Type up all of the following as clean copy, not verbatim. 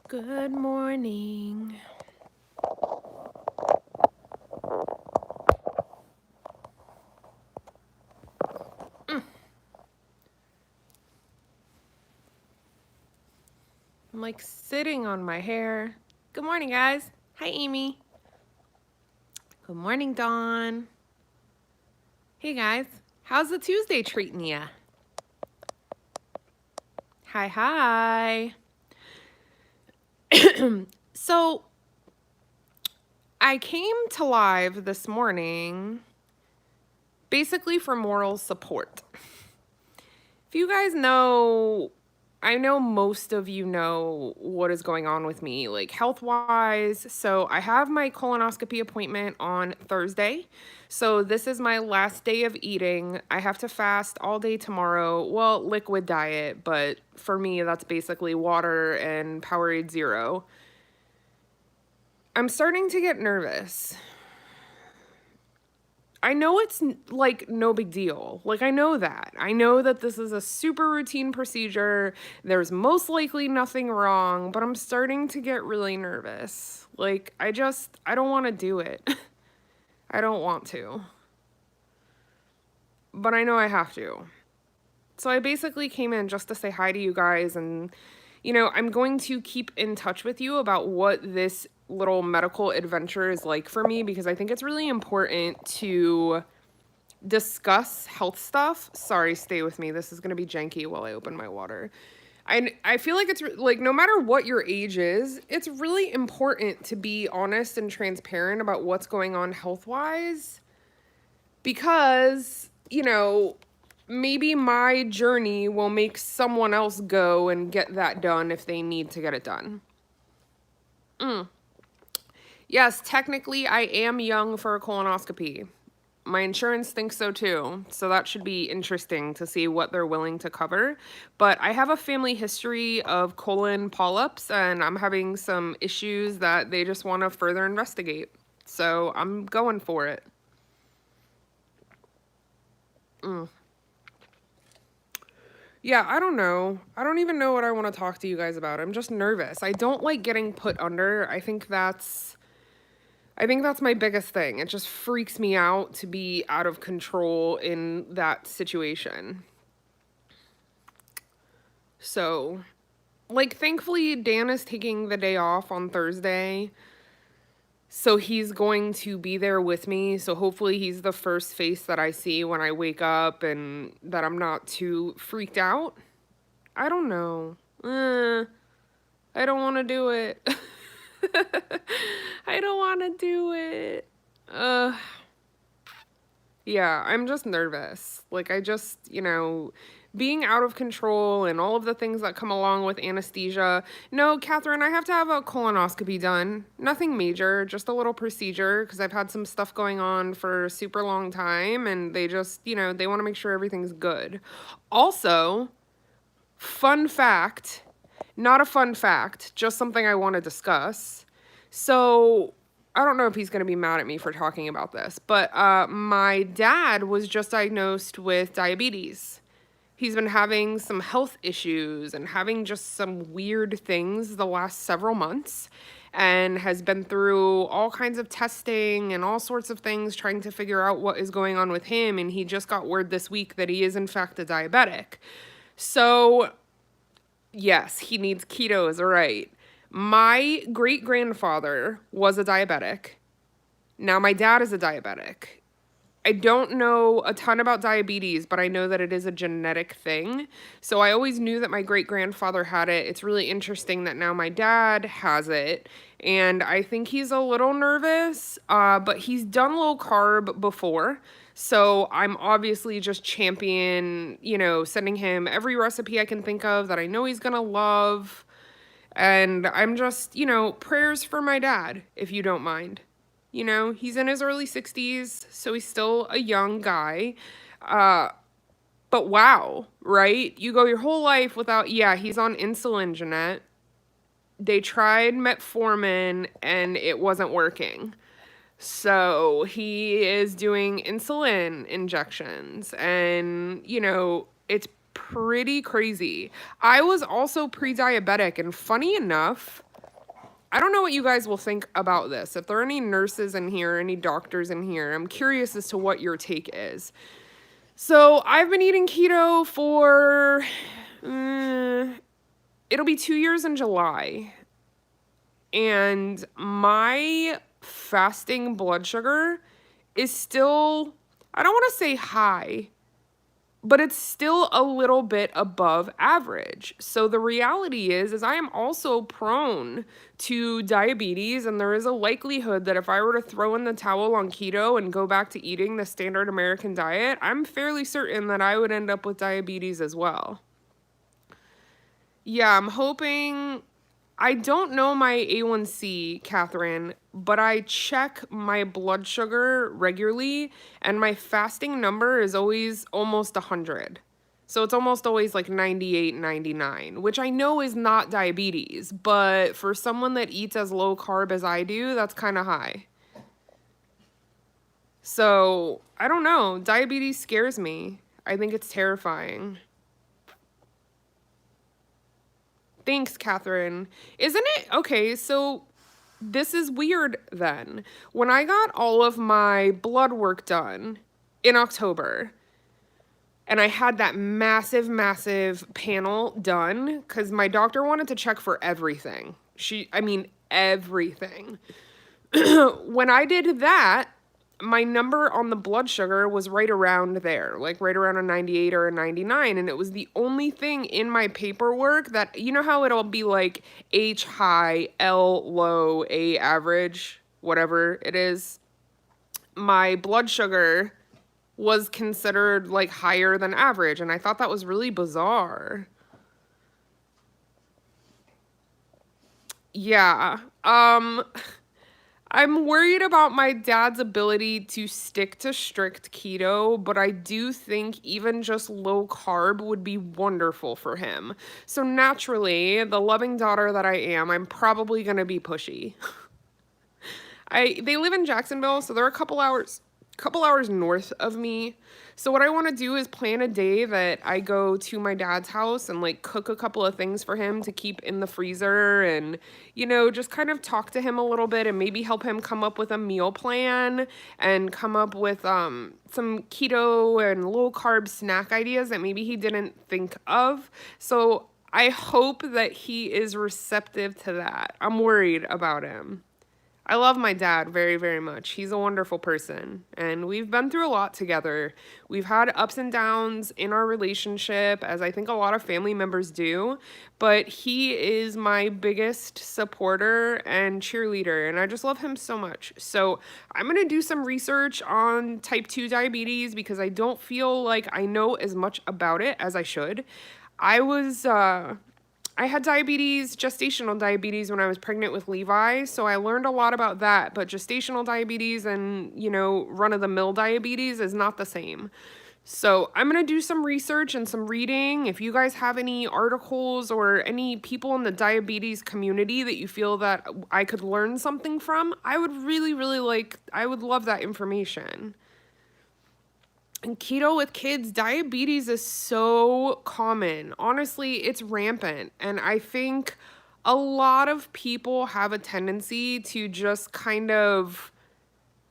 Good morning. I'm like sitting on my hair. Good morning, guys. Hi, Amy. Good morning, Dawn. Hey, guys. How's the Tuesday treating ya? Hi, hi. So, I came to live this morning basically for moral support. If you guys know, I know most of you know what is going on with me, like health-wise. So I have my colonoscopy appointment on Thursday. So this is my last day of eating. I have to fast all day tomorrow. Well, liquid diet, but for me, that's basically water and Powerade Zero. I'm starting to get nervous. I know it's like no big deal. Like, I know that. I know that this is a super routine procedure. There's most likely nothing wrong, but I'm starting to get really nervous. Like, I don't want to do it. I don't want to. But I know I have to. So I basically came in just to say hi to you guys, and I'm going to keep in touch with you about what this little medical adventure is like for me, because I think it's really important to discuss health stuff. Sorry, stay with me. This is going to be janky while I open my water. I feel like it's like no matter what your age is, it's really important to be honest and transparent about what's going on health-wise, because, maybe my journey will make someone else go and get that done if they need to get it done. Yes, technically I am young for a colonoscopy. My insurance thinks so too, so that should be interesting to see what they're willing to cover. But I have a family history of colon polyps, and I'm having some issues that they just want to further investigate. So I'm going for it. Yeah, I don't know. I don't even know what I want to talk to you guys about. I'm just nervous. I don't like getting put under. I think that's my biggest thing. It just freaks me out to be out of control in that situation. So, like, thankfully, Dan is taking the day off on Thursday. So he's going to be there with me. So hopefully he's the first face that I see when I wake up and that I'm not too freaked out. I don't know. I don't want to do it. I don't want to do it. Yeah, I'm just nervous. Like, being out of control and all of the things that come along with anesthesia. No, Catherine, I have to have a colonoscopy done. Nothing major, just a little procedure, because I've had some stuff going on for a super long time, and they just, they want to make sure everything's good. Also, fun fact, not a fun fact, just something I want to discuss. So, I don't know if he's going to be mad at me for talking about this, but my dad was just diagnosed with diabetes. He's been having some health issues and having just some weird things the last several months, and has been through all kinds of testing and all sorts of things trying to figure out what is going on with him. And he just got word this week that he is in fact a diabetic. So yes, he needs ketos, right? My great-grandfather was a diabetic. Now my dad is a diabetic. I don't know a ton about diabetes, but I know that it is a genetic thing. So I always knew that my great-grandfather had it. It's really interesting that now my dad has it. And I think he's a little nervous, but he's done low carb before. So I'm obviously just sending him every recipe I can think of that I know he's gonna love. And I'm just, prayers for my dad, if you don't mind. He's in his early 60s, so he's still a young guy. But wow, right? You go your whole life without, yeah, he's on insulin, Jeanette. They tried metformin and it wasn't working. So he is doing insulin injections, and, it's pretty crazy. I was also pre-diabetic, and funny enough, I don't know what you guys will think about this. If there are any nurses in here, any doctors in here, I'm curious as to what your take is. So I've been eating keto for, it'll be 2 years in July. And my fasting blood sugar is still, I don't want to say high, but it's still a little bit above average. So the reality is I am also prone to diabetes, and there is a likelihood that if I were to throw in the towel on keto and go back to eating the standard American diet, I'm fairly certain that I would end up with diabetes as well. Yeah, I'm hoping. I don't know my A1C, Catherine, but I check my blood sugar regularly, and my fasting number is always almost 100. So it's almost always like 98, 99, which I know is not diabetes, but for someone that eats as low carb as I do, that's kind of high. So I don't know. Diabetes scares me. I think it's terrifying. Thanks, Catherine. Isn't it? Okay, so this is weird then. When I got all of my blood work done in October, and I had that massive, massive panel done, because my doctor wanted to check for everything. I mean, everything. When I did that, my number on the blood sugar was right around there, like right around a 98 or a 99. And it was the only thing in my paperwork that, you know how it'll be like H high, L low, A average, whatever it is. My blood sugar was considered like higher than average. And I thought that was really bizarre. Yeah. I'm worried about my dad's ability to stick to strict keto, but I do think even just low carb would be wonderful for him. So naturally, the loving daughter that I am, I'm probably going to be pushy. They live in Jacksonville, so they're a couple hours north of me. So what I want to do is plan a day that I go to my dad's house and like cook a couple of things for him to keep in the freezer, and just kind of talk to him a little bit and maybe help him come up with a meal plan and come up with some keto and low carb snack ideas that maybe he didn't think of. So I hope that he is receptive to that. I'm worried about him. I love my dad very, very much. He's a wonderful person, and we've been through a lot together. We've had ups and downs in our relationship, as I think a lot of family members do, but he is my biggest supporter and cheerleader, and I just love him so much. So I'm going to do some research on type 2 diabetes because I don't feel like I know as much about it as I should. I had diabetes, gestational diabetes, when I was pregnant with Levi, so I learned a lot about that, but gestational diabetes and, run-of-the-mill diabetes is not the same. So I'm going to do some research and some reading. If you guys have any articles or any people in the diabetes community that you feel that I could learn something from, I would really, really I would love that information. And keto with kids, diabetes is so common. Honestly, it's rampant. And I think a lot of people have a tendency to just kind of,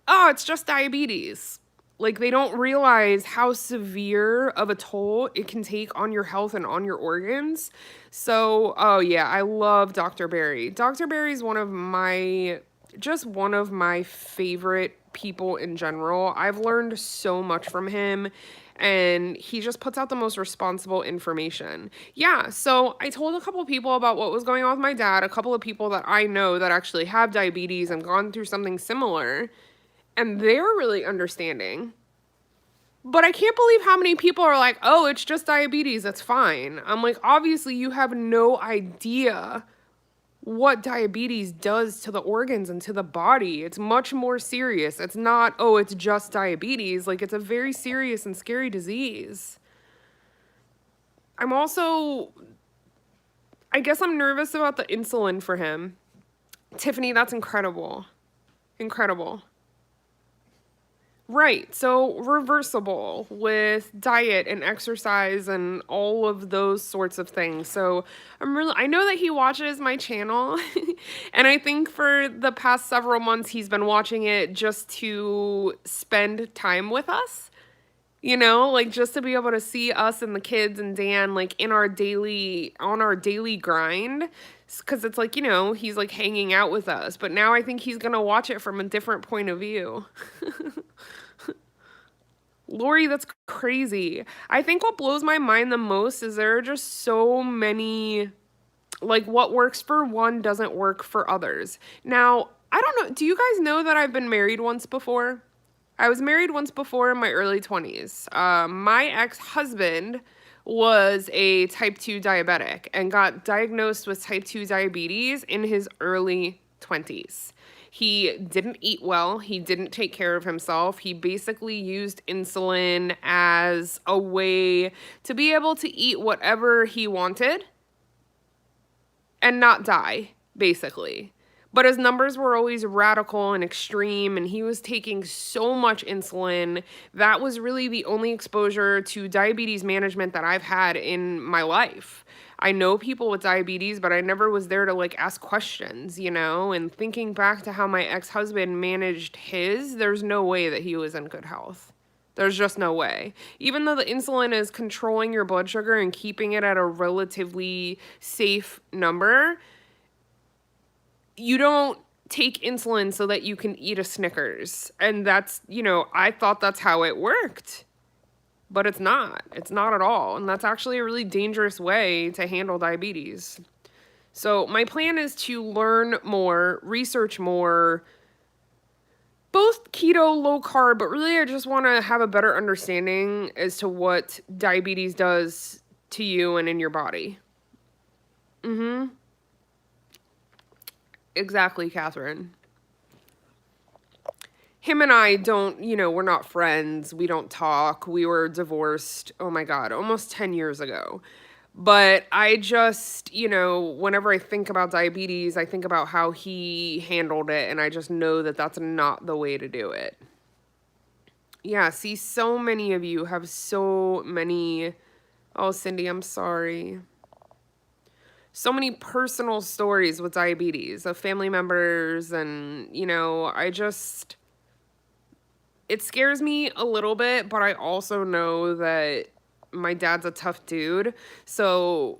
oh, it's just diabetes. Like, they don't realize how severe of a toll it can take on your health and on your organs. So, oh yeah, I love Dr. Berry. Dr. Berry is one of my favorite people in general. I've learned so much from him, and he just puts out the most responsible information. Yeah, so I told a couple of people about what was going on with my dad, a couple of people that I know that actually have diabetes and gone through something similar, and they're really understanding. But I can't believe how many people are like, oh, it's just diabetes, it's fine. I'm like, obviously you have no idea what diabetes does to the organs and to the body. It's much more serious. It's not, oh, it's just diabetes. Like, it's a very serious and scary disease. I guess I'm nervous about the insulin for him. Tiffany, that's incredible. Incredible. Right. So reversible with diet and exercise and all of those sorts of things. So I know that he watches my channel and I think for the past several months he's been watching it just to spend time with us. Like just to be able to see us and the kids and Dan like in on our daily grind. Cause it's like, he's like hanging out with us. But now I think he's gonna watch it from a different point of view. Lori, that's crazy. I think what blows my mind the most is there are just so many, like, what works for one doesn't work for others. Now, I don't know. Do you guys know that I've been married once before? I was married once before in my early 20s. My ex husband was a type 2 diabetic and got diagnosed with type 2 diabetes in his early 20s. He didn't eat well. He didn't take care of himself. He basically used insulin as a way to be able to eat whatever he wanted and not die, basically. But his numbers were always radical and extreme, and he was taking so much insulin. That was really the only exposure to diabetes management that I've had in my life. I know people with diabetes, but I never was there to like ask questions, And thinking back to how my ex-husband managed his, there's no way that he was in good health. There's just no way. Even though the insulin is controlling your blood sugar and keeping it at a relatively safe number, you don't take insulin so that you can eat a Snickers. And that's, I thought that's how it worked. But it's not. It's not at all. And that's actually a really dangerous way to handle diabetes. So my plan is to learn more, research more, both keto, low carb, but really I just want to have a better understanding as to what diabetes does to you and in your body. Mm-hmm. Exactly, Catherine. Him and I don't, we're not friends. We don't talk. We were divorced, oh my God, almost 10 years ago. But I just, whenever I think about diabetes, I think about how he handled it, and I just know that that's not the way to do it. Yeah, see, so many of you have so many. Oh, Cindy, I'm sorry. So many personal stories with diabetes of family members, and, it scares me a little bit, but I also know that my dad's a tough dude. So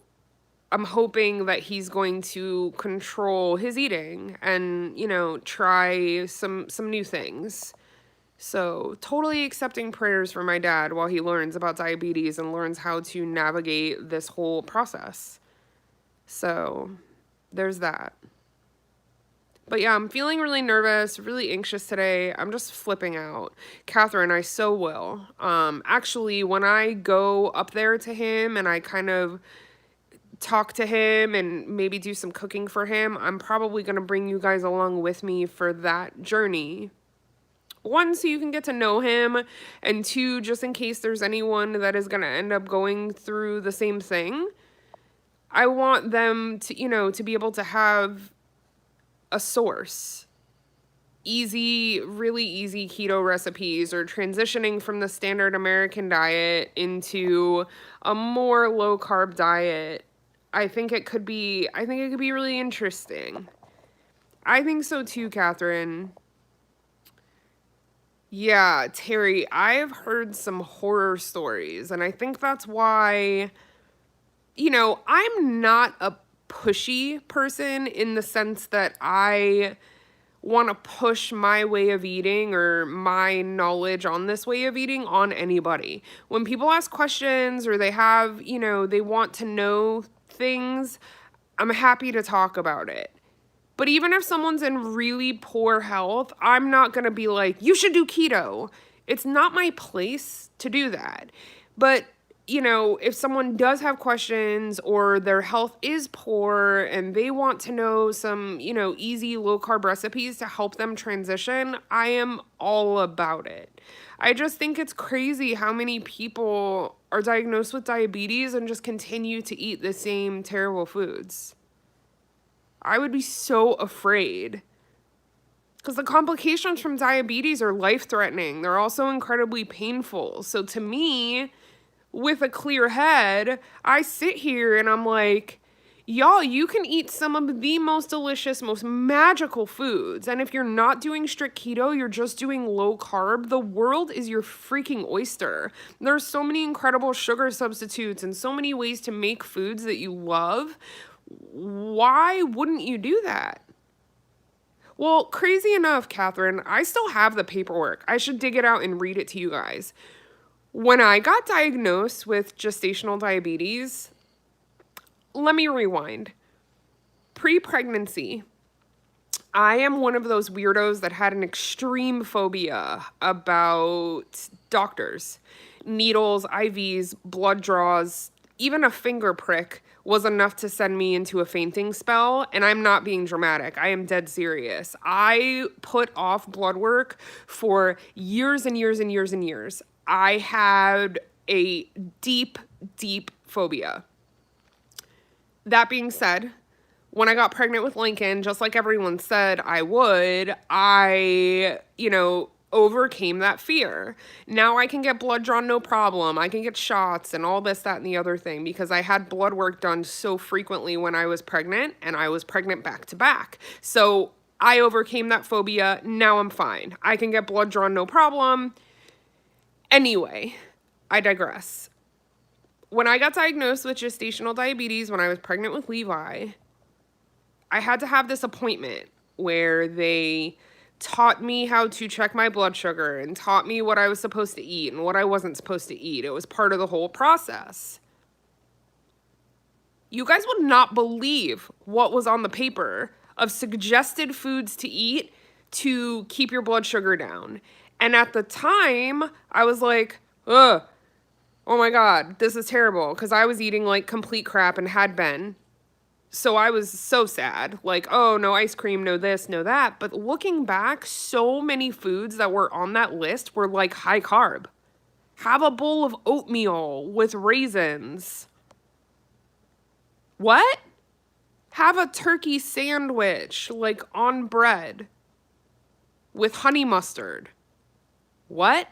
I'm hoping that he's going to control his eating and, try some new things. So totally accepting prayers for my dad while he learns about diabetes and learns how to navigate this whole process. So there's that. But yeah, I'm feeling really nervous, really anxious today. I'm just flipping out. Catherine, I so will. Actually, when I go up there to him and I kind of talk to him and maybe do some cooking for him, I'm probably going to bring you guys along with me for that journey. One, so you can get to know him, and two, just in case there's anyone that is going to end up going through the same thing. I want them to, to be able to have a source. Really easy keto recipes, or transitioning from the standard American diet into a more low carb diet. I think it could be really interesting. I think so too, Catherine. Yeah, Terry, I've heard some horror stories, and I think that's why, I'm not a pushy person in the sense that I want to push my way of eating or my knowledge on this way of eating on anybody. When people ask questions or they have, they want to know things, I'm happy to talk about it. But even if someone's in really poor health, I'm not going to be like, you should do keto. It's not my place to do that. But, if someone does have questions or their health is poor and they want to know some, easy low carb recipes to help them transition, I am all about it. I just think it's crazy how many people are diagnosed with diabetes and just continue to eat the same terrible foods. I would be so afraid. Because the complications from diabetes are life-threatening. They're also incredibly painful. So to me, with a clear head, I sit here and I'm like, y'all, you can eat some of the most delicious, most magical foods. And if you're not doing strict keto, you're just doing low carb, the world is your freaking oyster. There's so many incredible sugar substitutes and so many ways to make foods that you love. Why wouldn't you do that? Well, crazy enough, Catherine, I still have the paperwork. I should dig it out and read it to you guys. When I got diagnosed with gestational diabetes, let me rewind. Pre-pregnancy, I am one of those weirdos that had an extreme phobia about doctors. Needles, IVs, blood draws, even a finger prick was enough to send me into a fainting spell, and I'm not being dramatic. I am dead serious. I put off blood work for years and years and years and years. I had a deep, deep phobia. That being said, when I got pregnant with Lincoln, just like everyone said I would, I, overcame that fear. Now I can get blood drawn, no problem. I can get shots and all this, that, and the other thing because I had blood work done so frequently when I was pregnant, and I was pregnant back to back. So I overcame that phobia. Now I'm fine. I can get blood drawn, no problem. Anyway, I digress. When I got diagnosed with gestational diabetes when I was pregnant with Levi, I had to have this appointment where they taught me how to check my blood sugar and taught me what I was supposed to eat and what I wasn't supposed to eat. It was part of the whole process. You guys would not believe what was on the paper of suggested foods to eat to keep your blood sugar down. And at the time, I was like, ugh, oh my God, this is terrible, because I was eating like complete crap and had been. So I was so sad, like, oh, no ice cream, no this, no that. But looking back, so many foods that were on that list were like high carb. Have a bowl of oatmeal with raisins. What? Have a turkey sandwich, like on bread with honey mustard. What?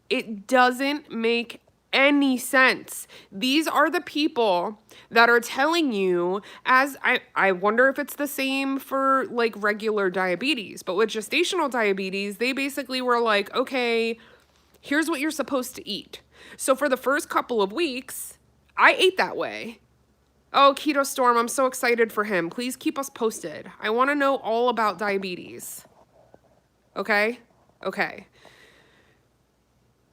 It doesn't make any sense. These are the people that are telling you, as I wonder if it's the same for like regular diabetes, but with gestational diabetes, they basically were like, okay, here's what you're supposed to eat. So for the first couple of weeks, I ate that way. Oh, Keto Storm, I'm so excited for him. Please keep us posted. I want to know all about diabetes. Okay? Okay.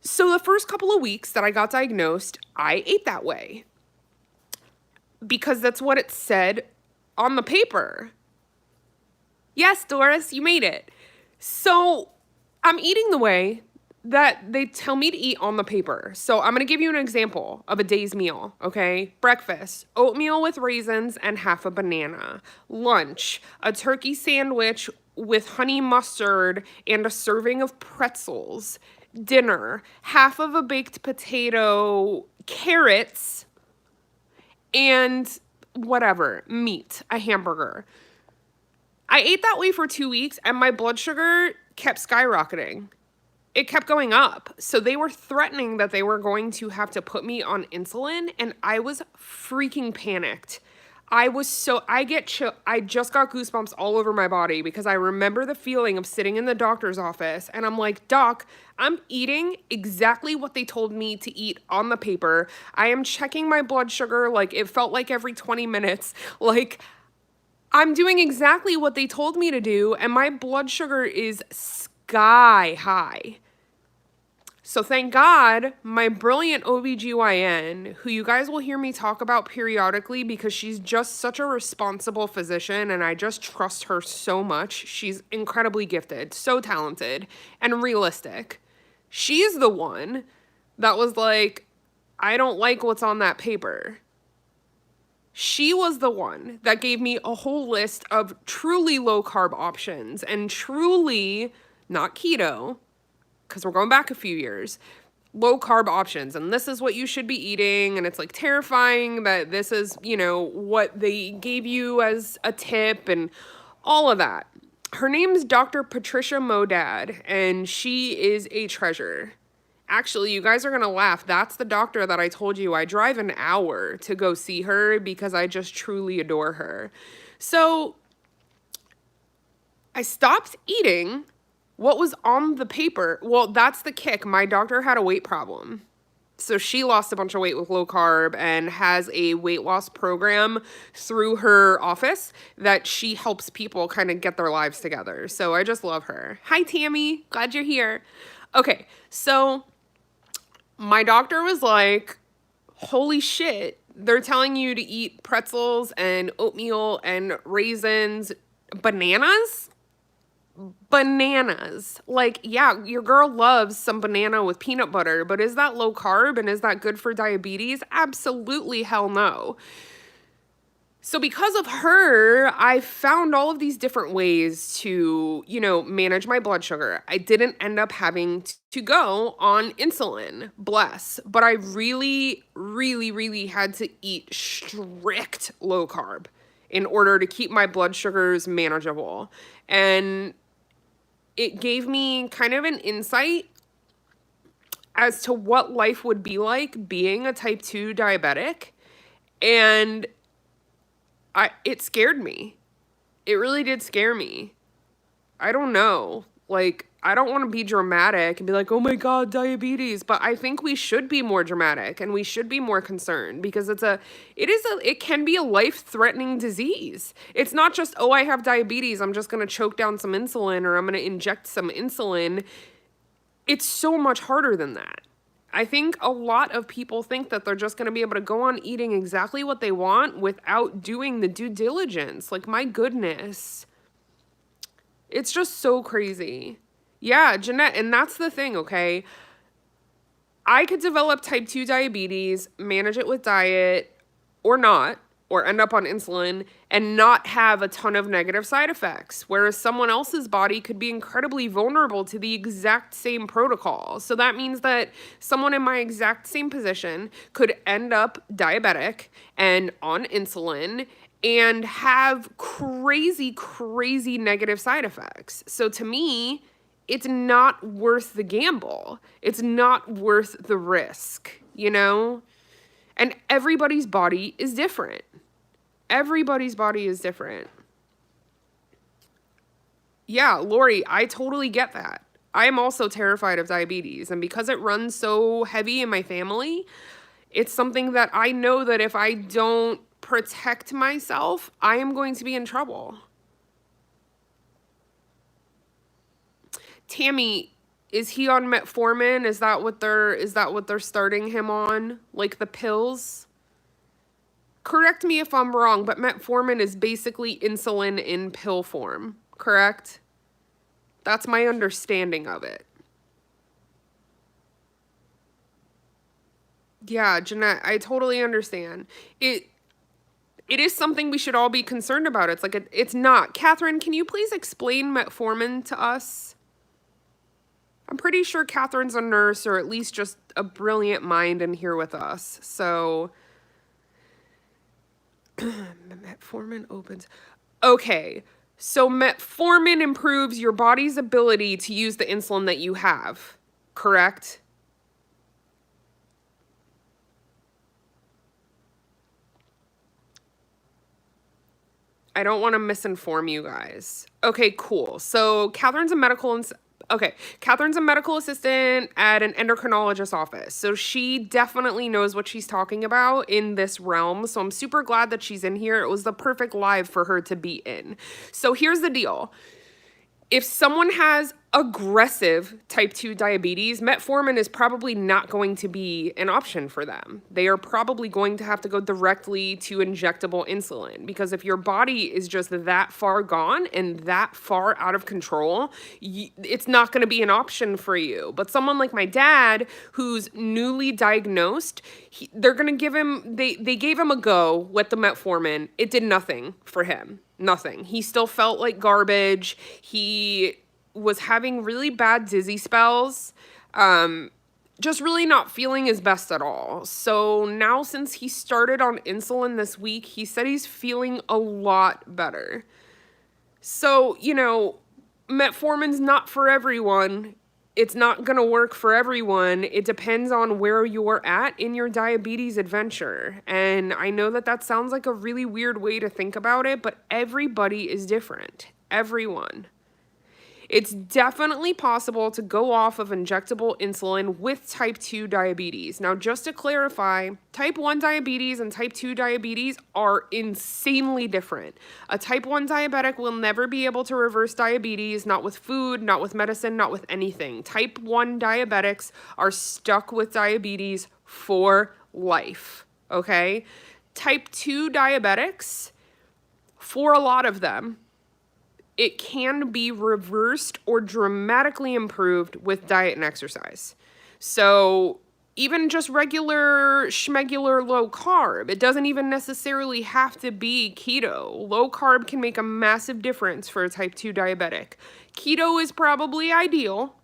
So the first couple of weeks that I got diagnosed, I ate that way because that's what it said on the paper. Yes, Doris, you made it. So I'm eating the way that they tell me to eat on the paper. So I'm going to give you an example of a day's meal, okay? Breakfast, oatmeal with raisins and half a banana. Lunch, a turkey sandwich with honey mustard and a serving of pretzels. Dinner, half of a baked potato, carrots, and whatever, meat, a hamburger. I ate that way for 2 weeks and my blood sugar kept skyrocketing. It kept going up. So they were threatening that they were going to have to put me on insulin, and I was freaking panicked. I just got goosebumps all over my body because I remember the feeling of sitting in the doctor's office and I'm like, Doc, I'm eating exactly what they told me to eat on the paper. I am checking my blood sugar like it felt like every 20 minutes. Like I'm doing exactly what they told me to do, and my blood sugar is sky high. So thank God, my brilliant OBGYN, who you guys will hear me talk about periodically because she's just such a responsible physician and I just trust her so much. She's incredibly gifted, so talented, and realistic. She's the one that was like, I don't like what's on that paper. She was the one that gave me a whole list of truly low carb options and truly not keto, because we're going back a few years, low carb options. And this is what you should be eating. And it's like terrifying that this is, what they gave you as a tip and all of that. Her name's Dr. Patricia Modad, and she is a treasure. Actually, you guys are going to laugh. That's the doctor that I told you. I drive an hour to go see her because I just truly adore her. So I stopped eating what was on the paper. Well, that's the kick. My doctor had a weight problem. So she lost a bunch of weight with low carb and has a weight loss program through her office that she helps people kind of get their lives together. So I just love her. Hi, Tammy. Glad you're here. Okay, so my doctor was like, holy shit, they're telling you to eat pretzels and oatmeal and raisins, bananas? Bananas. Like, yeah, your girl loves some banana with peanut butter, but is that low carb and is that good for diabetes? Absolutely hell no. So because of her, I found all of these different ways to, manage my blood sugar. I didn't end up having to go on insulin, bless, but I really, really, really had to eat strict low carb in order to keep my blood sugars manageable. And it gave me kind of an insight as to what life would be like being a type 2 diabetic. And it scared me. It really did scare me. I don't know. Like, I don't want to be dramatic and be like, oh my God, diabetes. But I think we should be more dramatic and we should be more concerned because it can be a life-threatening disease. It's not just, oh, I have diabetes, I'm just going to choke down some insulin or I'm going to inject some insulin. It's so much harder than that. I think a lot of people think that they're just going to be able to go on eating exactly what they want without doing the due diligence. Like, my goodness. It's just so crazy. Yeah, Jeanette, and that's the thing, okay? I could develop type 2 diabetes, manage it with diet, or not, or end up on insulin, and not have a ton of negative side effects, whereas someone else's body could be incredibly vulnerable to the exact same protocol. So that means that someone in my exact same position could end up diabetic and on insulin and have crazy, crazy negative side effects. So to me, it's not worth the gamble. It's not worth the risk, And everybody's body is different. Everybody's body is different. Yeah, Lori, I totally get that. I am also terrified of diabetes. And because it runs so heavy in my family, it's something that I know that if I don't protect myself, I am going to be in trouble. Tammy, is he on metformin? Is that what they're starting him on? Like the pills? Correct me if I'm wrong, but metformin is basically insulin in pill form, correct? That's my understanding of it. Yeah, Jeanette, I totally understand. It is something we should all be concerned about. It's like it's not. Catherine, can you please explain metformin to us? I'm pretty sure Catherine's a nurse or at least just a brilliant mind in here with us. So metformin opens. Okay. So metformin improves your body's ability to use the insulin that you have, correct? I don't want to misinform you guys. Okay, cool. So Catherine's a medical assistant at an endocrinologist office. So she definitely knows what she's talking about in this realm. So I'm super glad that she's in here. It was the perfect live for her to be in. So here's the deal. If someone has aggressive type 2 diabetes, metformin is probably not going to be an option for them. They are probably going to have to go directly to injectable insulin because if your body is just that far gone and that far out of control, it's not going to be an option for you. But someone like my dad, who's newly diagnosed, they're going to give him, they gave him a go with the metformin. It did nothing for him. Nothing. He still felt like garbage. He was having really bad dizzy spells, just really not feeling his best at all. So now since he started on insulin this week, he said he's feeling a lot better. So, metformin's not for everyone. It's not going to work for everyone. It depends on where you're at in your diabetes adventure. And I know that that sounds like a really weird way to think about it, but everybody is different. Everyone. It's definitely possible to go off of injectable insulin with type 2 diabetes. Now, just to clarify, type 1 diabetes and type 2 diabetes are insanely different. A type 1 diabetic will never be able to reverse diabetes, not with food, not with medicine, not with anything. Type 1 diabetics are stuck with diabetes for life, okay? Type 2 diabetics, for a lot of them, it can be reversed or dramatically improved with diet and exercise. So even just regular schmegular low carb, it doesn't even necessarily have to be keto. Low carb can make a massive difference for a type 2 diabetic. Keto is probably ideal,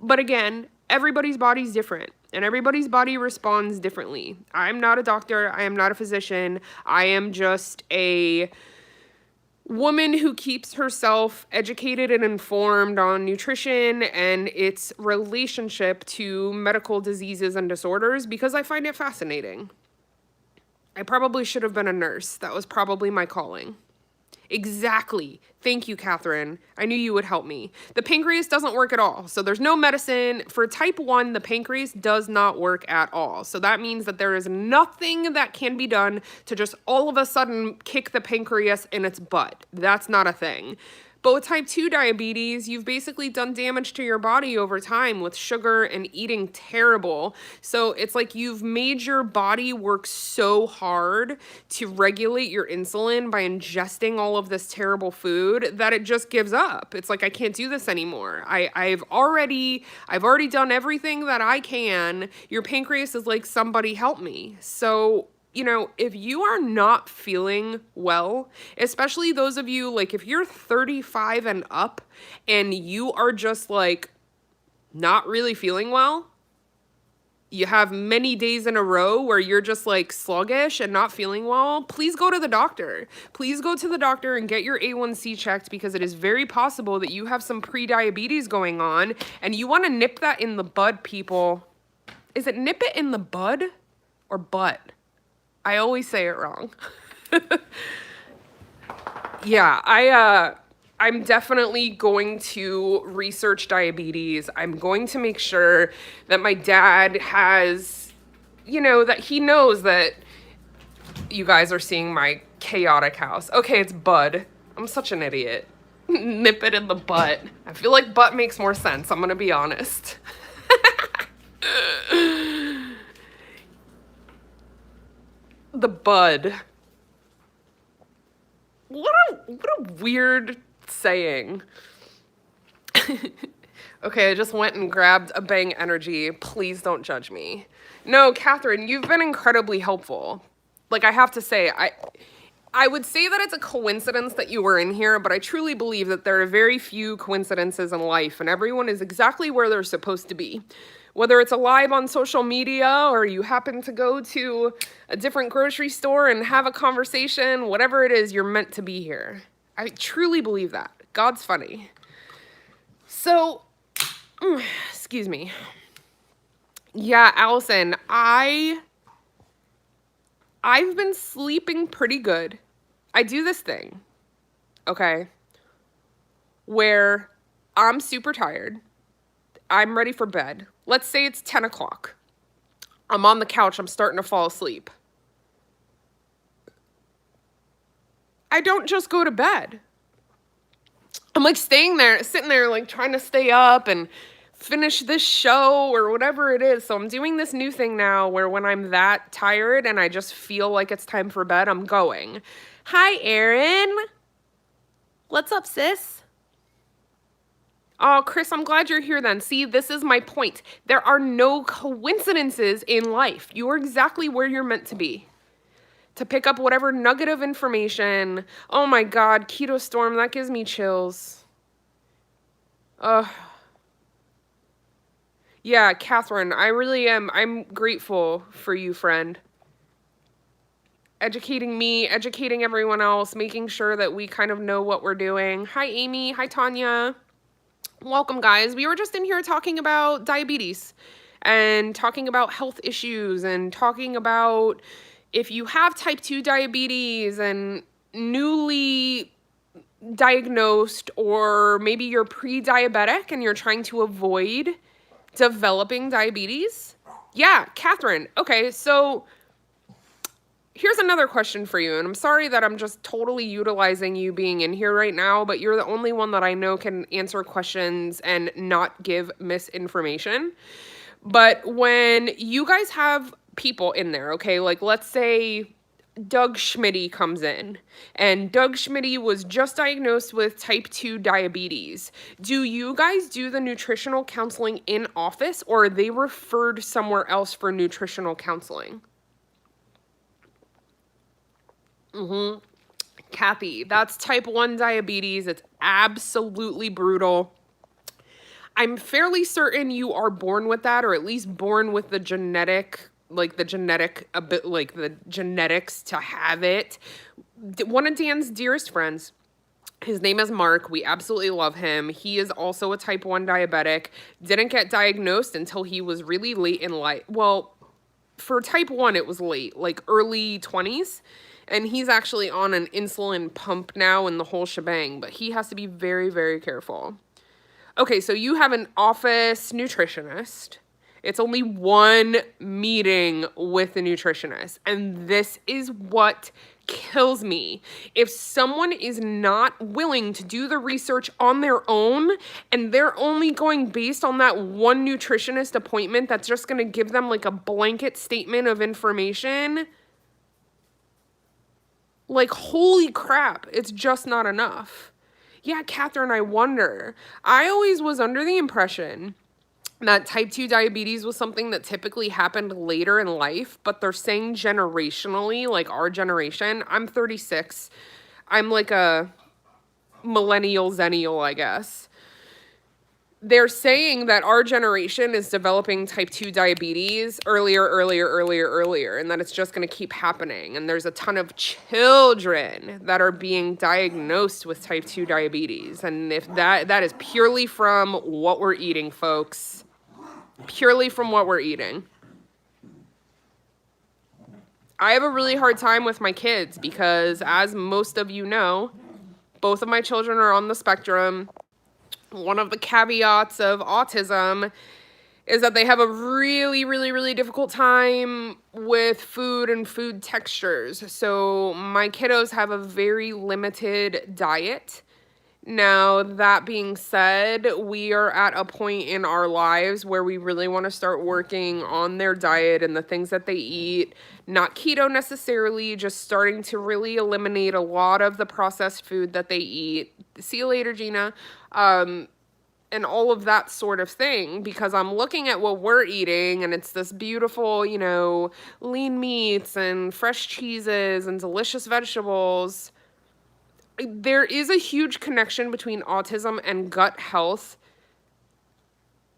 but again, everybody's body's different and everybody's body responds differently. I'm not a doctor. I am not a physician. I am just a woman who keeps herself educated and informed on nutrition and its relationship to medical diseases and disorders because I find it fascinating. I probably should have been a nurse. That was probably my calling. Exactly. Thank you, Catherine. I knew you would help me. The pancreas doesn't work at all. So there's no medicine. For type 1, the pancreas does not work at all. So that means that there is nothing that can be done to just all of a sudden kick the pancreas in its butt. That's not a thing. But with type 2 diabetes, you've basically done damage to your body over time with sugar and eating terrible. So it's like you've made your body work so hard to regulate your insulin by ingesting all of this terrible food that it just gives up. It's like, I can't do this anymore. I've already done everything that I can. Your pancreas is like, somebody help me. So if you are not feeling well, especially those of you, like if you're 35 and up and you are just like not really feeling well, you have many days in a row where you're just like sluggish and not feeling well, please go to the doctor. Please go to the doctor and get your A1C checked because it is very possible that you have some pre-diabetes going on and you want to nip that in the bud, people. Is it nip it in the bud or butt? I always say it wrong. Yeah, I'm definitely going to research diabetes. I'm going to make sure that my dad has, that he knows that you guys are seeing my chaotic house. Okay, it's bud. I'm such an idiot. Nip it in the butt. I feel like butt makes more sense. I'm gonna be honest. The bud. What a weird saying. Okay, I just went and grabbed a Bang Energy. Please don't judge me. No, Catherine, you've been incredibly helpful. Like, I have to say, I would say that it's a coincidence that you were in here, but I truly believe that there are very few coincidences in life, and everyone is exactly where they're supposed to be. Whether it's alive on social media or you happen to go to a different grocery store and have a conversation, whatever it is, you're meant to be here. I truly believe that. God's funny. So, excuse me. Yeah, Allison, I've been sleeping pretty good. I do this thing, okay, where I'm super tired. I'm ready for bed. Let's say it's 10 o'clock. I'm on the couch. I'm starting to fall asleep. I don't just go to bed. I'm like sitting there, like trying to stay up and finish this show or whatever it is. So I'm doing this new thing now where when I'm that tired and I just feel like it's time for bed, I'm going. Hi, Erin. What's up, sis? Oh, Chris, I'm glad you're here then. See, this is my point. There are no coincidences in life. You are exactly where you're meant to be. To pick up whatever nugget of information. Oh my God, Keto Storm, that gives me chills. Ugh. Yeah, Catherine, I really am. I'm grateful for you, friend. educating me, educating everyone else, making sure that we kind of know what we're doing. Hi, Amy. Hi, Tanya. Welcome, guys. We were just in here talking about diabetes and talking about health issues and talking about if you have type 2 diabetes and newly diagnosed, or maybe you're pre-diabetic and you're trying to avoid developing diabetes. Yeah, Catherine. Okay, so here's another question for you, and I'm sorry that I'm just totally utilizing you being in here right now, but you're the only one that I know can answer questions and not give misinformation. But when you guys have people in there, okay, like let's say Doug Schmitty comes in, and Doug Schmitty was just diagnosed with type 2 diabetes. Do you guys do the nutritional counseling in office, or are they referred somewhere else for nutritional counseling? Kathy, that's type 1 diabetes. It's absolutely brutal. I'm fairly certain you are born with that, or at least born with the genetic, a bit like the genetics to have it. One of Dan's dearest friends, his name is Mark. We absolutely love him. He is also a type 1 diabetic. Didn't get diagnosed until he was really late in life. Well, for type 1, it was late, like early 20s. And he's actually on an insulin pump now and the whole shebang, but he has to be very, very careful. Okay, so you have an office nutritionist. It's only one meeting with a nutritionist. And this is what kills me. If someone is not willing to do the research on their own and they're only going based on that one nutritionist appointment that's just going to give them like a blanket statement of information, like, holy crap, it's just not enough. Yeah, Catherine, I wonder. I always was under the impression that type 2 diabetes was something that typically happened later in life, but they're saying generationally, like our generation. I'm 36. I'm like a millennial zennial, I guess. They're saying that our generation is developing type 2 diabetes earlier, and that it's just going to keep happening. And there's a ton of children that are being diagnosed with type 2 diabetes. And if that is purely from what we're eating, folks. Purely from what we're eating. I have a really hard time with my kids because, as most of you know, both of my children are on the spectrum. One of the caveats of autism is that they have a really, really, really difficult time with food and food textures. So my kiddos have a very limited diet. Now, that being said, we are at a point in our lives where we really want to start working on their diet and the things that they eat. Not keto necessarily, just starting to really eliminate a lot of the processed food that they eat. See you later, Gina. And all of that sort of thing, because I'm looking at what we're eating and it's this beautiful, lean meats and fresh cheeses and delicious vegetables. There is a huge connection between autism and gut health.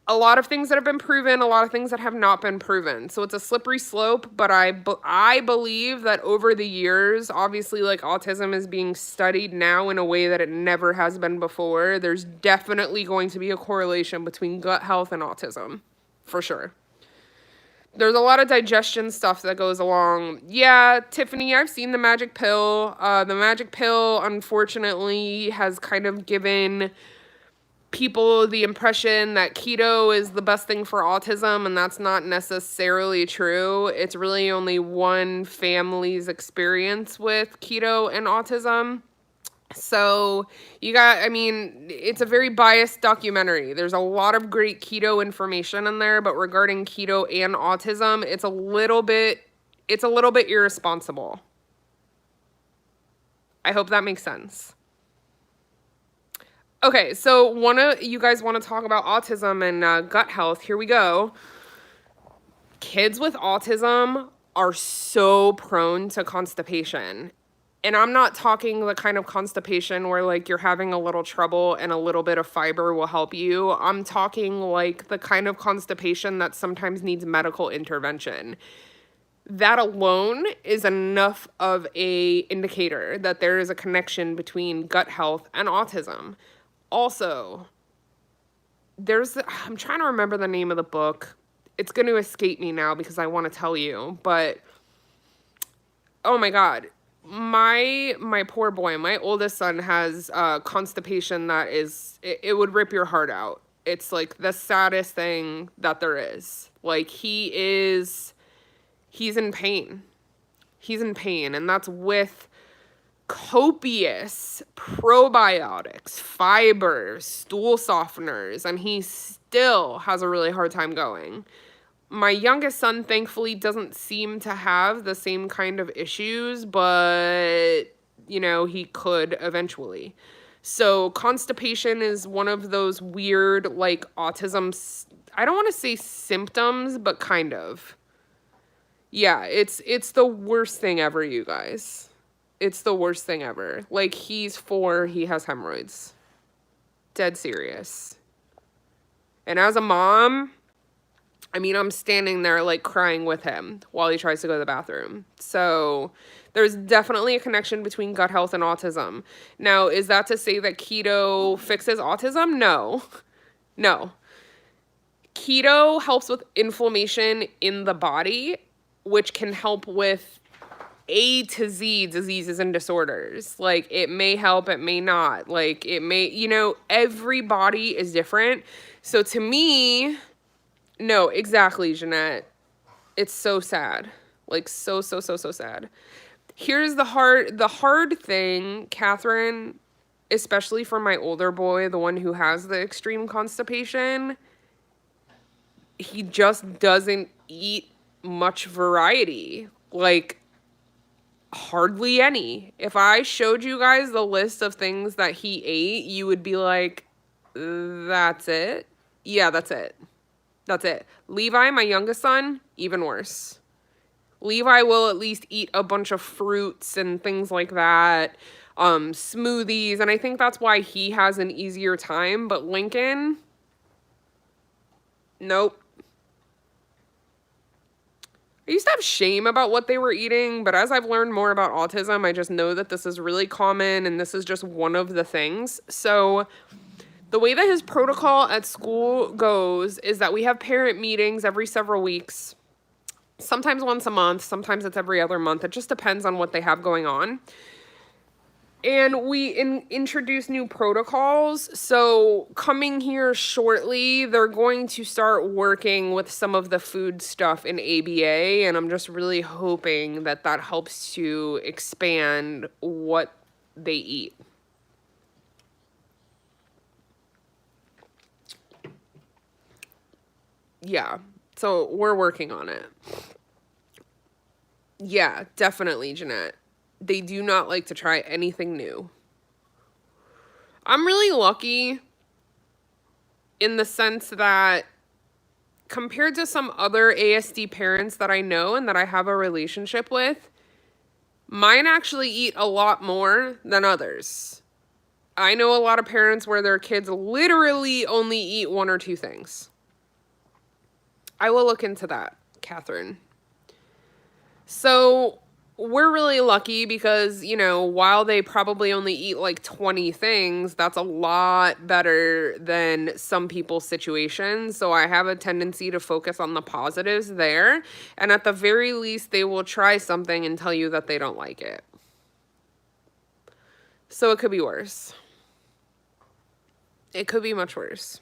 A lot of things that have been proven, a lot of things that have not been proven. So it's a slippery slope, but I believe that over the years, obviously, like, autism is being studied now in a way that it never has been before. There's definitely going to be a correlation between gut health and autism, for sure. There's a lot of digestion stuff that goes along. Yeah, Tiffany, I've seen the magic pill. The magic pill, unfortunately, has kind of given people the impression that keto is the best thing for autism, and that's not necessarily true. It's really only one family's experience with keto and autism. So it's a very biased documentary. There's a lot of great keto information in there, but regarding keto and autism, it's a little bit irresponsible. I hope that makes sense. Okay, so you guys want to talk about autism and gut health. Here we go. Kids with autism are so prone to constipation. And I'm not talking the kind of constipation where, like, you're having a little trouble and a little bit of fiber will help you. I'm talking like the kind of constipation that sometimes needs medical intervention. That alone is enough of a indicator that there is a connection between gut health and autism. Also, I'm trying to remember the name of the book. It's going to escape me now because I want to tell you, but oh my God. My poor boy, my oldest son has constipation that it would rip your heart out. It's like the saddest thing that there is. Like he's in pain. He's in pain, and that's with copious probiotics, fibers, stool softeners, and he still has a really hard time going. My youngest son, thankfully, doesn't seem to have the same kind of issues, but, he could eventually. So constipation is one of those weird, like, autism, I don't want to say symptoms, but kind of. Yeah, it's the worst thing ever, you guys. It's the worst thing ever. Like, he's 4, he has hemorrhoids. Dead serious. And as a mom, I'm standing there, like, crying with him while he tries to go to the bathroom. So there's definitely a connection between gut health and autism. Now, is that to say that keto fixes autism? No. No. Keto helps with inflammation in the body, which can help with A to Z diseases and disorders. Like, it may help, it may not. Like, it may, every body is different. So to me, no, exactly, Jeanette. It's so sad. Like, so sad. Here's the hard thing, Catherine, especially for my older boy, the one who has the extreme constipation. He just doesn't eat much variety. Like, hardly any. If I showed you guys the list of things that he ate, you would be like, that's it? Yeah, that's it. That's it. Levi, my youngest son, even worse. Levi will at least eat a bunch of fruits and things like that, smoothies, and I think that's why he has an easier time. But Lincoln, nope. I used to have shame about what they were eating, but as I've learned more about autism, I just know that this is really common and this is just one of the things. So the way that his protocol at school goes is that we have parent meetings every several weeks, sometimes once a month, sometimes it's every other month. It just depends on what they have going on. And we introduce new protocols. So coming here shortly, they're going to start working with some of the food stuff in ABA. And I'm just really hoping that that helps to expand what they eat. Yeah, so we're working on it. Yeah, definitely, Jeanette. They do not like to try anything new. I'm really lucky in the sense that compared to some other ASD parents that I know and that I have a relationship with, mine actually eat a lot more than others. I know a lot of parents where their kids literally only eat 1 or 2 things. I will look into that, Catherine. So we're really lucky because, while they probably only eat like 20 things, that's a lot better than some people's situations. So I have a tendency to focus on the positives there. And at the very least, they will try something and tell you that they don't like it. So it could be worse. It could be much worse.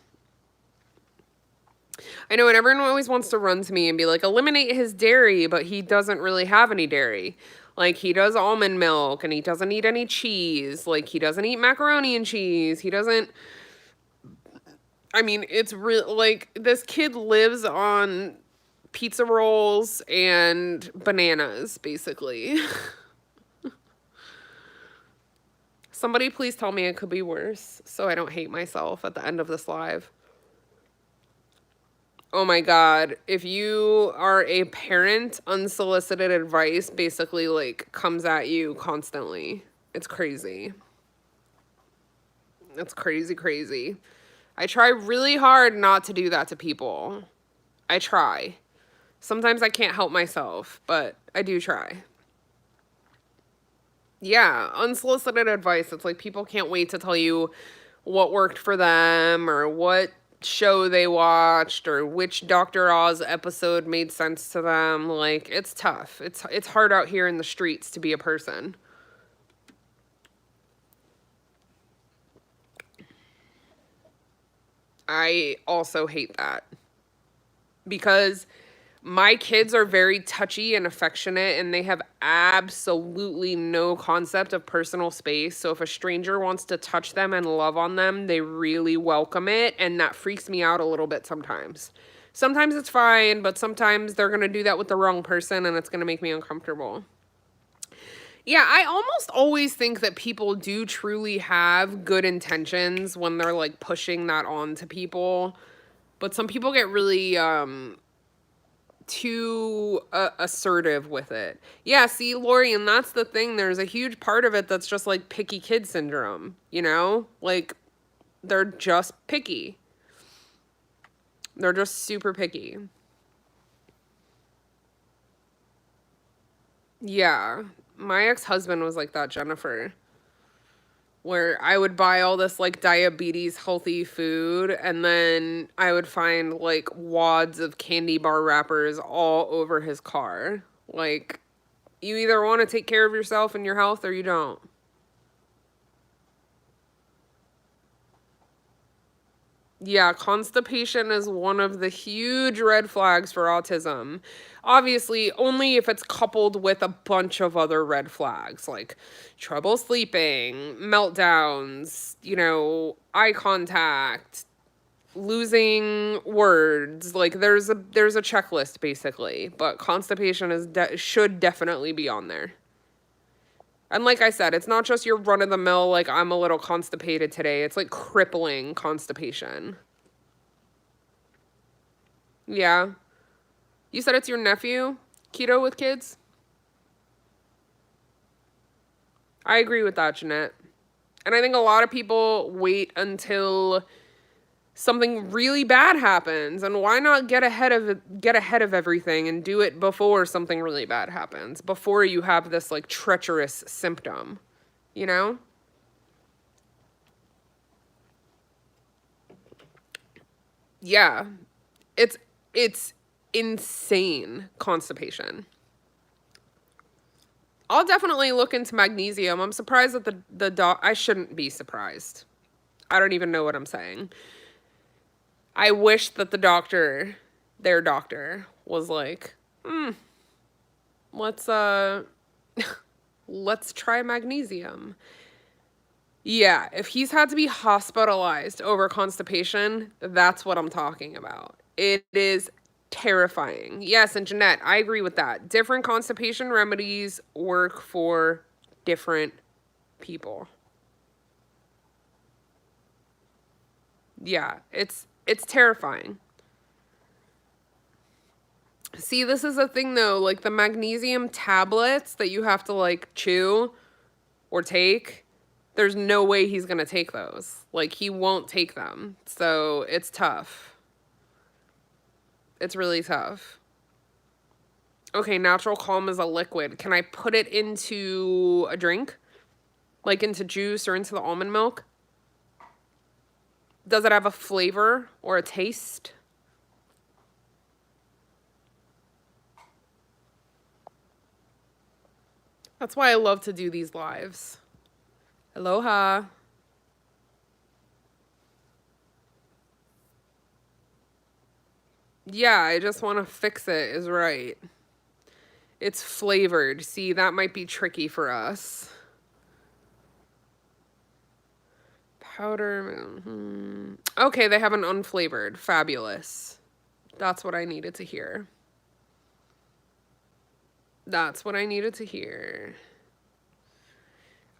I know, and everyone always wants to run to me and be like, eliminate his dairy, but he doesn't really have any dairy. Like, he does almond milk, and he doesn't eat any cheese. Like, he doesn't eat macaroni and cheese. He doesn't... it's real. Like, this kid lives on pizza rolls and bananas, basically. Somebody please tell me it could be worse so I don't hate myself at the end of this live. Oh my God, if you are a parent, unsolicited advice basically like comes at you constantly. It's crazy. It's crazy. I try really hard not to do that to people. I try. Sometimes I can't help myself, but I do try. Yeah, unsolicited advice. It's like people can't wait to tell you what worked for them or what show they watched or which Dr. Oz episode made sense to them. Like it's tough. It's hard out here in the streets to be a person. I also hate that because my kids are very touchy and affectionate and they have absolutely no concept of personal space. So if a stranger wants to touch them and love on them, they really welcome it. And that freaks me out a little bit sometimes. Sometimes it's fine, but sometimes they're going to do that with the wrong person and it's going to make me uncomfortable. Yeah, I almost always think that people do truly have good intentions when they're like pushing that on to people. But some people get really too assertive with it. Yeah, see, Lori, and that's the thing. There's a huge part of it that's just like picky kid syndrome, you know? Like, they're just picky. They're just super picky. Yeah. My ex-husband was like that, Jennifer, where I would buy all this like diabetes healthy food and then I would find like wads of candy bar wrappers all over his car. Like, you either want to take care of yourself and your health or you don't. Yeah, constipation is one of the huge red flags for autism. Obviously, only if it's coupled with a bunch of other red flags like trouble sleeping, meltdowns, eye contact, losing words. Like there's a checklist basically, but constipation should definitely be on there. And like I said, it's not just your run of the mill, like I'm a little constipated today. It's like crippling constipation. Yeah. You said it's your nephew? Keto with kids? I agree with that, Jeanette. And I think a lot of people wait until something really bad happens, and why not get ahead of everything and do it before something really bad happens, before you have this like treacherous symptom, you know? Yeah. It's insane constipation. I'll definitely look into magnesium. I'm surprised that the doc I shouldn't be surprised. I don't even know what I'm saying. I wish that their doctor was like, let's let's try magnesium. Yeah, if he's had to be hospitalized over constipation, that's what I'm talking about. It is terrifying. Yes, and Jeanette, I agree with that. Different constipation remedies work for different people. Yeah, it's terrifying. See, this is the thing though, like the magnesium tablets that you have to like chew or take, there's no way he's going to take those. Like he won't take them. So, it's tough. It's really tough. Okay, natural calm is a liquid. Can I put it into a drink? Like into juice or into the almond milk? Does it have a flavor or a taste? That's why I love to do these lives. Aloha. Yeah, I just want to fix it is right. It's flavored. See, that might be tricky for us. Powder. Okay, they have an unflavored. Fabulous. That's what I needed to hear. That's what I needed to hear.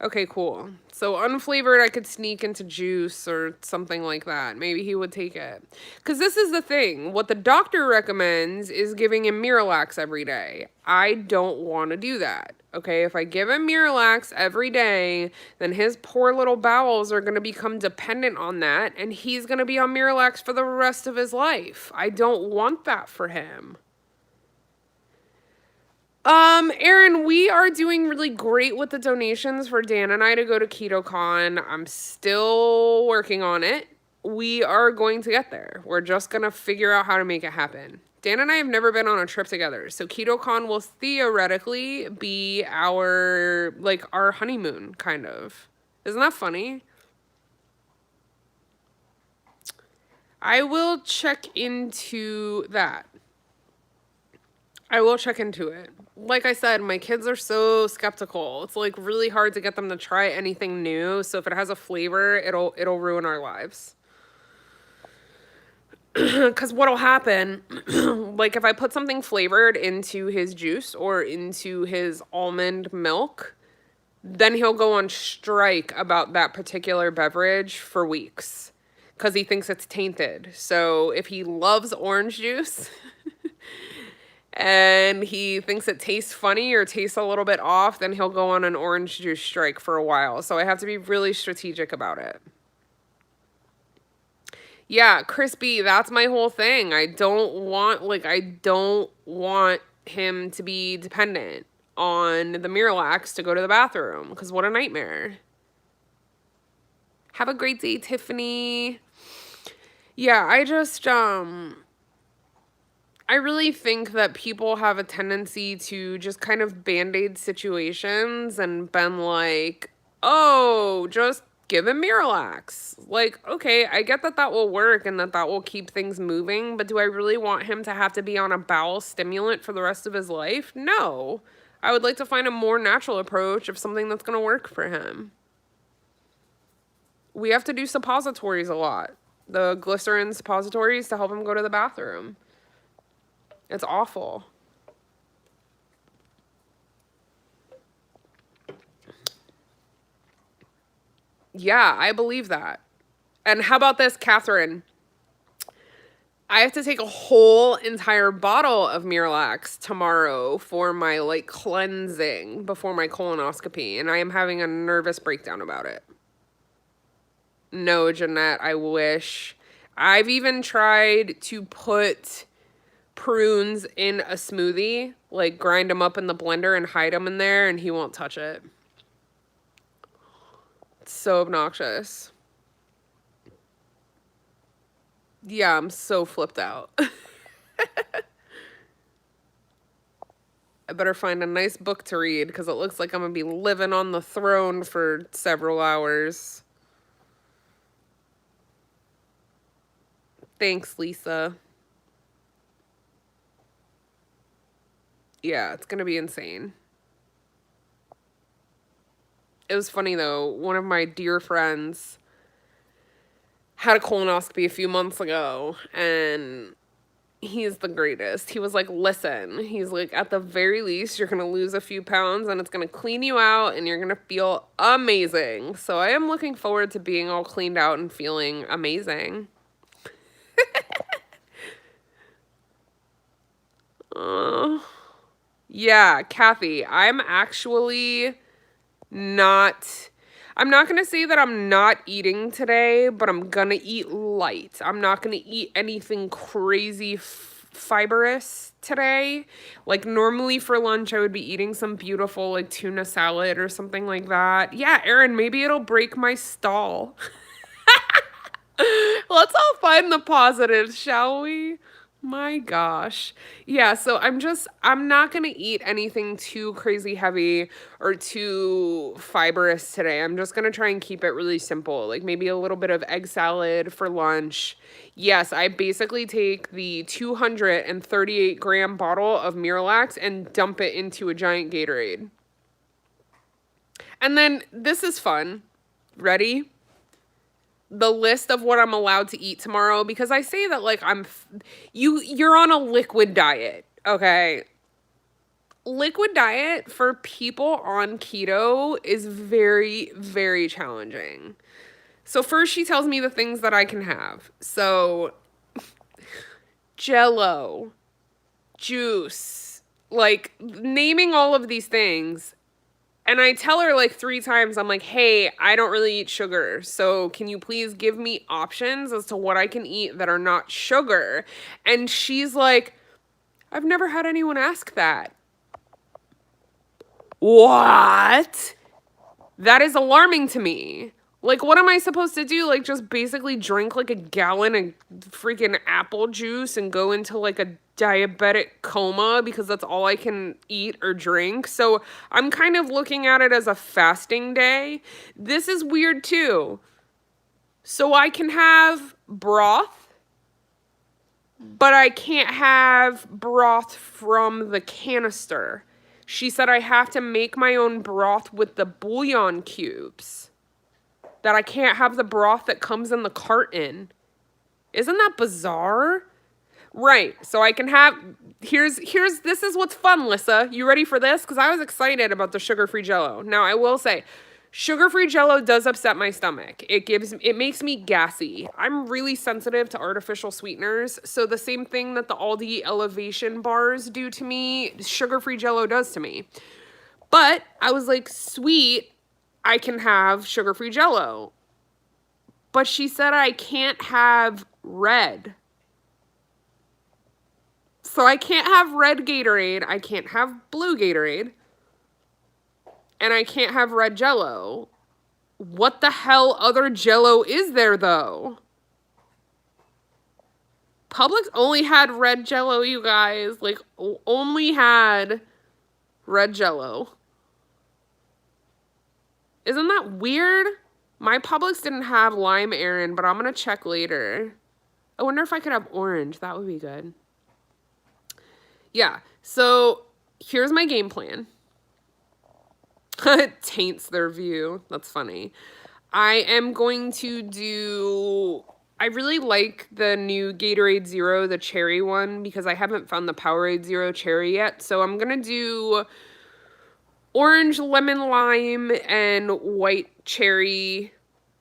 Okay, cool. So unflavored, I could sneak into juice or something like that. Maybe he would take it. Because this is the thing. What the doctor recommends is giving him Miralax every day. I don't want to do that. Okay, if I give him Miralax every day, then his poor little bowels are going to become dependent on that, and he's going to be on Miralax for the rest of his life. I don't want that for him. Erin, we are doing really great with the donations for Dan and I to go to KetoCon. I'm still working on it. We are going to get there. We're just gonna figure out how to make it happen. Dan and I have never been on a trip together, so KetoCon will theoretically be our honeymoon, kind of. Isn't that funny? I will check into that. I will check into it. Like I said, my kids are so skeptical. It's like really hard to get them to try anything new. So if it has a flavor, it'll ruin our lives. Cuz what'll happen, like if I put something flavored into his juice or into his almond milk, then he'll go on strike about that particular beverage for weeks cuz he thinks it's tainted. So if he loves orange juice, and he thinks it tastes funny or tastes a little bit off, then he'll go on an orange juice strike for a while. So I have to be really strategic about it. Yeah, crispy, that's my whole thing. I don't want him to be dependent on the Miralax to go to the bathroom, because what a nightmare. Have a great day, Tiffany. Yeah, I really think that people have a tendency to just kind of band-aid situations and been like, oh, just give him Miralax. Like, okay, I get that will work and that will keep things moving, but do I really want him to have to be on a bowel stimulant for the rest of his life? No. I would like to find a more natural approach of something that's going to work for him. We have to do suppositories a lot. The glycerin suppositories to help him go to the bathroom. It's awful. Yeah, I believe that. And how about this, Catherine? I have to take a whole entire bottle of Miralax tomorrow for my cleansing before my colonoscopy, and I am having a nervous breakdown about it. No, Jeanette, I wish. I've even tried to put prunes in a smoothie, like grind them up in the blender and hide them in there, and he won't touch it. It's so obnoxious. Yeah, I'm so flipped out. I better find a nice book to read because it looks like I'm gonna be living on the throne for several hours. Thanks, Lisa. Yeah, it's gonna be insane. It was funny though, one of my dear friends had a colonoscopy a few months ago, and he's the greatest. He was like, listen, he's like, at the very least, you're gonna lose a few pounds and it's gonna clean you out and you're gonna feel amazing. So I am looking forward to being all cleaned out and feeling amazing. Yeah, Kathy, I'm not going to say that I'm not eating today, but I'm going to eat light. I'm not going to eat anything crazy fibrous today. Like normally for lunch, I would be eating some beautiful tuna salad or something like that. Yeah, Erin, maybe it'll break my stall. Let's all find the positives, shall we? My gosh. Yeah, so I'm not going to eat anything too crazy heavy or too fibrous today. I'm just going to try and keep it really simple. Like maybe a little bit of egg salad for lunch. Yes, I basically take the 238 gram bottle of Miralax and dump it into a giant Gatorade. And then this is fun. Ready? The list of what I'm allowed to eat tomorrow, because I say that you're on a liquid diet, okay? Liquid diet for people on keto is very, very challenging. So first she tells me the things that I can have. So Jello, juice, naming all of these things. And I tell her 3 times, I'm like, hey, I don't really eat sugar. So can you please give me options as to what I can eat that are not sugar? And she's like, I've never had anyone ask that. What? That is alarming to me. Like, what am I supposed to do? Like, just basically drink like a gallon of freaking apple juice and go into like a diabetic coma because that's all I can eat or drink? So I'm kind of looking at it as a fasting day. This is weird too. So I can have broth, but I can't have broth from the canister. She said I have to make my own broth with the bouillon cubes. That I can't have the broth that comes in the carton. Isn't that bizarre? Right. So I can have this is what's fun, Lissa. You ready for this? Because I was excited about the sugar-free Jell-O. Now I will say, sugar-free Jell-O does upset my stomach. It makes me gassy. I'm really sensitive to artificial sweeteners. So the same thing that the Aldi Elevation bars do to me, sugar-free Jell-O does to me. But I was like, sweet, I can have sugar-free Jell-O. But she said I can't have red. So I can't have red Gatorade, I can't have blue Gatorade, and I can't have red Jell-O. What the hell other Jell-O is there, though? Publix only had red Jell-O, you guys. Like, only had red Jell-O. Isn't that weird? My Publix didn't have lime Aaron, but I'm going to check later. I wonder if I could have orange. That would be good. Yeah, so here's my game plan. It taints their view. That's funny. I am going to do... I really like the new Gatorade Zero, the cherry one, because I haven't found the Powerade Zero cherry yet. So I'm going to do orange, lemon, lime, and white cherry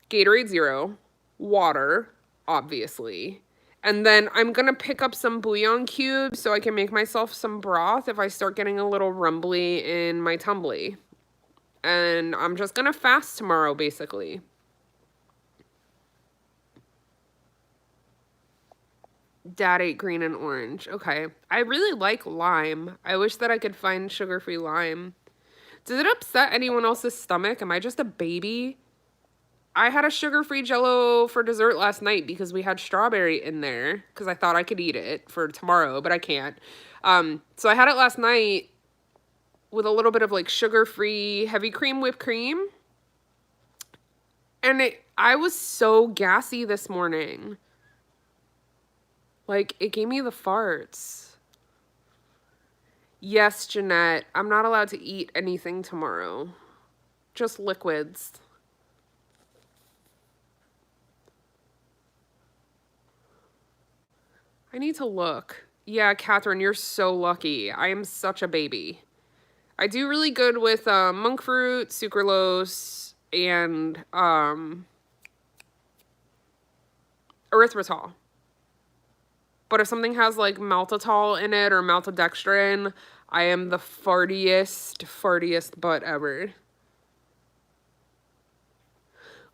Gatorade Zero. Water, obviously. And then I'm going to pick up some bouillon cubes so I can make myself some broth if I start getting a little rumbly in my tumbly. And I'm just going to fast tomorrow, basically. Dad ate green and orange. Okay. I really like lime. I wish that I could find sugar-free lime. Does it upset anyone else's stomach? Am I just a baby? I had a sugar-free Jell-O for dessert last night because we had strawberry in there because I thought I could eat it for tomorrow, but I can't. So I had it last night with a little bit of like sugar-free heavy cream whipped cream. And I was so gassy this morning. Like, it gave me the farts. Yes, Jeanette, I'm not allowed to eat anything tomorrow. Just liquids. I need to look. Yeah, Catherine, you're so lucky. I am such a baby. I do really good with monk fruit, sucralose, and erythritol. But if something has like maltitol in it or maltodextrin, I am the fartiest butt ever.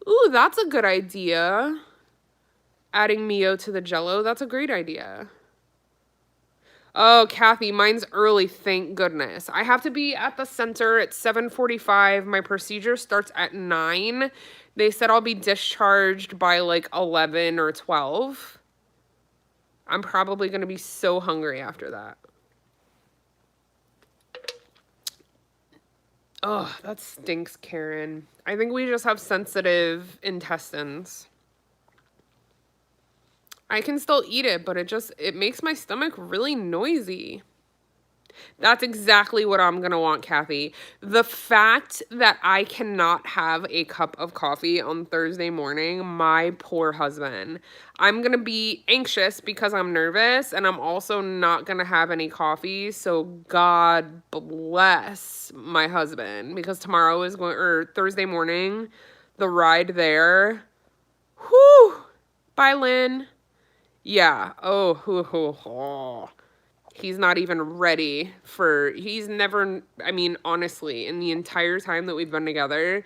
Ooh, that's a good idea. Adding Mio to the Jell-O, that's a great idea. Oh, Kathy, mine's early, thank goodness. I have to be at the center at 7:45. My procedure starts at 9. They said I'll be discharged by like 11 or 12. I'm probably going to be so hungry after that. Oh, that stinks, Karen. I think we just have sensitive intestines. I can still eat it, but it makes my stomach really noisy. That's exactly what I'm going to want, Kathy. The fact that I cannot have a cup of coffee on Thursday morning, my poor husband. I'm going to be anxious because I'm nervous, and I'm also not going to have any coffee. So God bless my husband, because tomorrow is Thursday morning, the ride there. Whew. Bye, Lynn. Yeah. Oh. He's not even ready he's never, I mean, honestly, in the entire time that we've been together,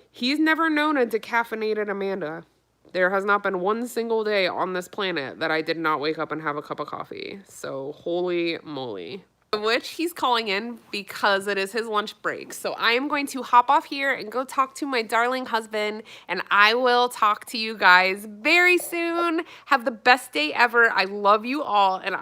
he's never known a decaffeinated Amanda. There has not been one single day on this planet that I did not wake up and have a cup of coffee. So, holy moly. which he's calling in because it is his lunch break. So I am going to hop off here and go talk to my darling husband, and I will talk to you guys very soon. Have the best day ever. I love you all, and I